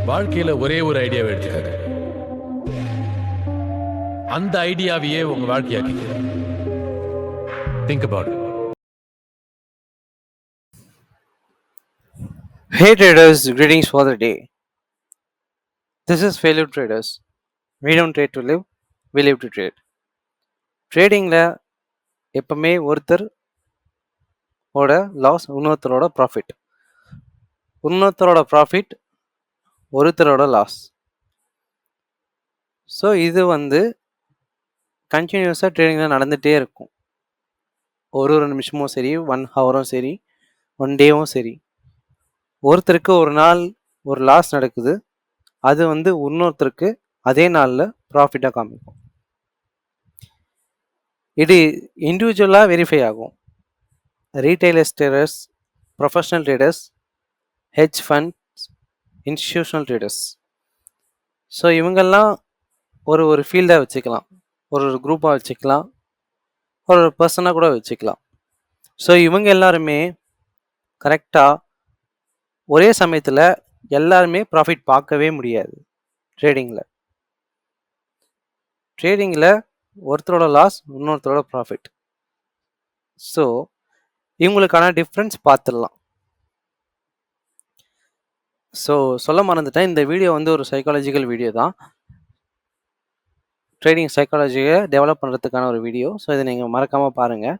வாழ்க்கையில ஒரே ஒரு ஐடியாவை எடுத்துக்காங்க, அந்த ஐடியாவையே உங்க வாழ்க்கையாக்கிக்க. Think about it. Hey traders, greetings for the day. This is Failure Traders. We don't trade to live, we live to trade. ட்ரேடிங்கில் எப்பவுமே ஒருத்தரோட லாஸ் இன்னொருத்தரோட ப்ராஃபிட், இன்னொருத்தரோட ப்ராஃபிட் ஒருத்தரோட லாஸ். ஸோ இது கண்டினியூஸாக ட்ரேடிங்கில் நடந்துகிட்டே இருக்கும். ஒரு நிமிஷமும் சரி, 1 ஹவரும் சரி, 1 டேவும் சரி. ஒருத்தருக்கு ஒரு நாள் ஒரு லாஸ் நடக்குது, அது இன்னொருத்தருக்கு அதே நாளில் ப்ராஃபிட்டாக காமிக்கும். இது இண்டிவிஜுவலாக வெரிஃபை ஆகும். Retailers traders, professional traders, hedge funds, institutional traders. So இவங்கெல்லாம் ஒரு ஃபீல்டாக வச்சுக்கலாம், ஒரு குரூப்பாக வச்சுக்கலாம், ஒரு பர்சனாக கூட வச்சுக்கலாம். ஸோ இவங்க எல்லாருமே கரெக்டாக ஒரே சமயத்தில் எல்லாருமே ப்ராஃபிட் பார்க்கவே முடியாது. ட்ரேடிங்கில் ஒருத்தரோட லாஸ் இன்னொருத்தரோட ப்ராஃபிட். ஸோ இவங்களுக்கான டிஃப்ரென்ஸ் பார்த்துடலாம். ஸோ சொல்ல மறந்துட்டேன், இந்த வீடியோ ஒரு சைக்காலஜிக்கல் வீடியோ தான், ட்ரேடிங் சைக்காலஜியை டெவலப் பண்ணுறதுக்கான ஒரு வீடியோ. ஸோ இதை நீங்கள் மறக்காமல் பாருங்கள்.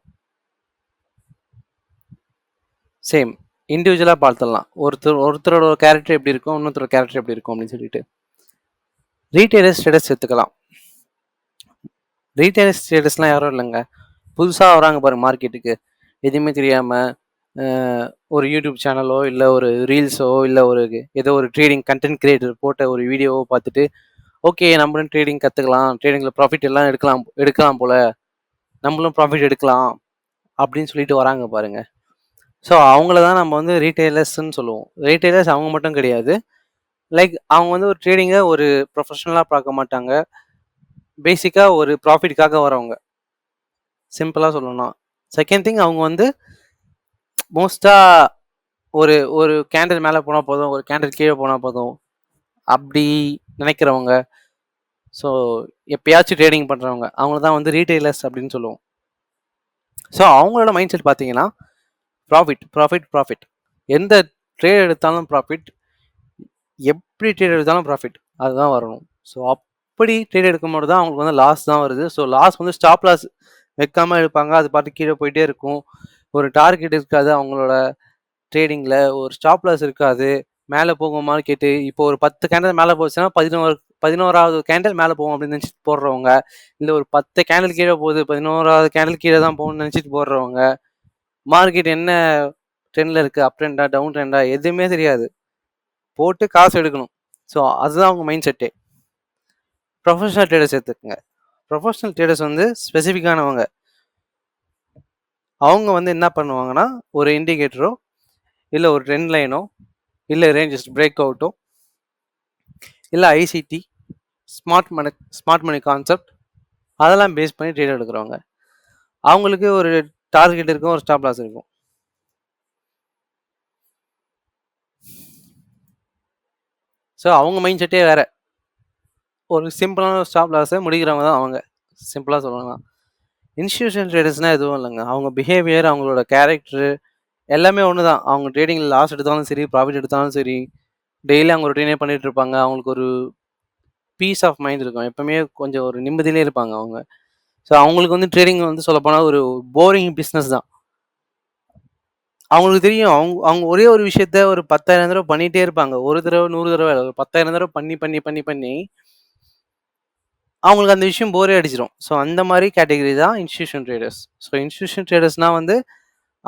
சேம் இண்டிவிஜுவலாக பார்த்துடலாம், ஒருத்தரோட கேரக்டர் எப்படி இருக்கும், இன்னொருத்தரோட கேரக்டர் எப்படி இருக்கும் அப்படின்னு சொல்லிட்டு. ரீட்டைலர்ஸ் ட்ரேடர்ஸ் எடுத்துக்கலாம். ரீட்டைலர்ஸ் ட்ரேடர்ஸ்லாம் யாரும் இல்லைங்க, புதுசாக வராங்க பாருங்க மார்க்கெட்டுக்கு, எதுவுமே தெரியாமல் ஒரு யூடியூப் சேனலோ இல்லை ஒரு ரீல்ஸோ இல்லை ஏதோ ஒரு ட்ரேடிங் கண்டென்ட் கிரியேட்டர் போட்ட ஒரு வீடியோவோ பார்த்துட்டு, ஓகே நம்மளும் ட்ரேடிங் கற்றுக்கலாம், ட்ரேடிங்கில் ப்ராஃபிட் எல்லாம் எடுக்கலாம் போல், நம்மளும் ப்ராஃபிட் எடுக்கலாம் அப்படின்னு சொல்லிட்டு வராங்க பாருங்கள். ஸோ அவங்கள தான் நம்ம ரீட்டைலர்ஸ்ன்னு சொல்லுவோம். ரீட்டைலர்ஸ் அவங்க மட்டும் கிடையாது, லைக் அவங்க ஒரு ட்ரேடிங்கை ஒரு ப்ரொஃபஷனலாக பார்க்க மாட்டாங்க, பேசிக்காக ஒரு ப்ராஃபிட்காக வரவங்க, சிம்பிளாக சொல்லணும்னா. செகண்ட் திங், அவங்க மோஸ்ட்டாக ஒரு கேண்டில் மேலே போனால் போதும், ஒரு கேண்டில் கீழே போனால் போதும் அப்படி நினைக்கிறவங்க. ஸோ எப்பயாச்சும் ட்ரேடிங் பண்ணுறவங்க, அவங்கள தான் ரீட்டைலர்ஸ் அப்படின்னு சொல்லுவோம். ஸோ அவங்களோட மைண்ட் செட் பார்த்தீங்கன்னா ப்ராஃபிட் ப்ராஃபிட் ப்ராஃபிட். எந்த ட்ரேட் எடுத்தாலும் ப்ராஃபிட், எப்படி ட்ரேட் எடுத்தாலும் ப்ராஃபிட், அதுதான் வரணும். ஸோ அப்படி ட்ரேட் எடுக்கும்போது தான் அவங்களுக்கு லாஸ் தான் வருது. ஸோ லாஸ் ஸ்டாப் லாஸ் வைக்காமல் எடுப்பாங்க, அது பாட்டு கீழே போயிட்டே இருக்கும். ஒரு டார்கெட் இருக்காது அவங்களோட ட்ரேடிங்கில், ஒரு ஸ்டாப் லாஸ் இருக்காது. மேலே போகும் மார்க்கெட்டு, இப்போ ஒரு 10 கேண்டில் மேலே போச்சுன்னா 11வது கேண்டில் மேலே போகும் அப்படின்னு நினச்சிட்டு போடுறவங்க, இல்லை ஒரு 10 கேண்டில் கீழே போகுது 11வது கேண்டில் கீழே தான் போகணும்னு நினச்சிட்டு போடுறவங்க, மார்க்கெட் என்ன ட்ரெண்டில் இருக்குது, அப் ட்ரெண்டா டவுன் ட்ரெண்டா எதுவுமே தெரியாது, போட்டு காசு எடுக்கணும். ஸோ அதுதான் அவங்க மைண்ட் செட்டே. ப்ரொஃபஷனல் ட்ரேடர்ஸ் எடுத்துக்கோங்க. ப்ரொஃபஷனல் ட்ரேடர்ஸ் ஸ்பெசிஃபிக்கானவங்க. அவங்க என்ன பண்ணுவாங்கன்னா, ஒரு இண்டிகேட்டரோ இல்லை ஒரு ட்ரெண்ட் லைனோ இல்லை ரேஞ்சஸ் பிரேக் அவுட்டோ இல்லை ஐசிடி, ஸ்மார்ட் மணி கான்செப்ட், அதெல்லாம் பேஸ் பண்ணி ட்ரேட் எடுக்கிறவங்க. அவங்களுக்கு ஒரு டார்கெட் இருக்கும், ஒரு ஸ்டாப் லாஸ் இருக்கும். ஸோ அவங்க மைண்ட் செட்டே வேறு. ஒரு சிம்பிளான ஸ்டாப் லாஸை முடிக்கிறவங்க தான் அவங்க, சிம்பிளாக சொல்லலாம். இன்ஸ்டிடியூஷனல் ட்ரேடர்ஸ்னால் எதுவும் இல்லைங்க, அவங்க பிஹேவியர், அவங்களோட கேரக்டரு எல்லாமே ஒன்று தான். அவங்க ட்ரேடிங்கில் லாஸ் எடுத்தாலும் சரி, ப்ராஃபிட் எடுத்தாலும் சரி, டெய்லி அவங்க ரொட்டீனே பண்ணிகிட்டு இருப்பாங்க. அவங்களுக்கு ஒரு பீஸ் ஆஃப் மைண்ட் இருக்கும், எப்பவுமே கொஞ்சம் ஒரு நிம்மதியிலே இருப்பாங்க அவங்க. ஸோ அவங்களுக்கு ட்ரேடிங் சொல்லப்போனால் ஒரு போரிங் பிஸ்னஸ் தான். அவங்களுக்கு தெரியும், அவங்க ஒரே ஒரு விஷயத்த ஒரு 10,000 தடவை பண்ணிகிட்டே இருப்பாங்க, ஒரு தடவை 100 தடவை, ஒரு 10,000 தடவை பண்ணி பண்ணி பண்ணி பண்ணி அவங்களுக்கு அந்த விஷயம் போரே அடிச்சிடும். ஸோ அந்த மாதிரி கேட்டகரி தான் இன்ஸ்டிடியூஷன் ட்ரேடர்ஸ். ஸோ இன்ஸ்டிடியூஷன் ட்ரேடர்ஸ்னால்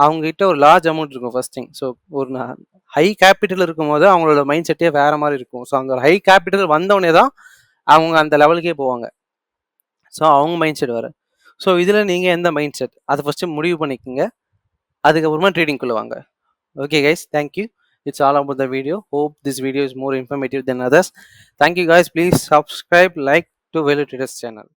அவங்ககிட்ட ஒரு லார்ஜ் அமௌண்ட் இருக்கும் ஃபர்ஸ்ட் திங். ஸோ ஒரு ஹை கேபிட்டல் இருக்கும் போது அவங்களோட மைண்ட் செட்டே வேறு மாதிரி இருக்கும். ஸோ அங்கே ஹை கேபிட்டல் வந்தவொடனே தான் அவங்க அந்த லெவலுக்கே போவாங்க. ஸோ அவங்க மைண்ட் செட் வேறு. ஸோ இதில் நீங்கள் எந்த மைண்ட் செட், அதை ஃபஸ்ட்டு முடிவு பண்ணிக்கோங்க, அதுக்கப்புறமா ட்ரேடிங்குள்ளே வாங்க. Okay guys, thank you. It's all about the video. Hope this video is more informative than others. Thank you guys. Please subscribe, like to Value Traders channel.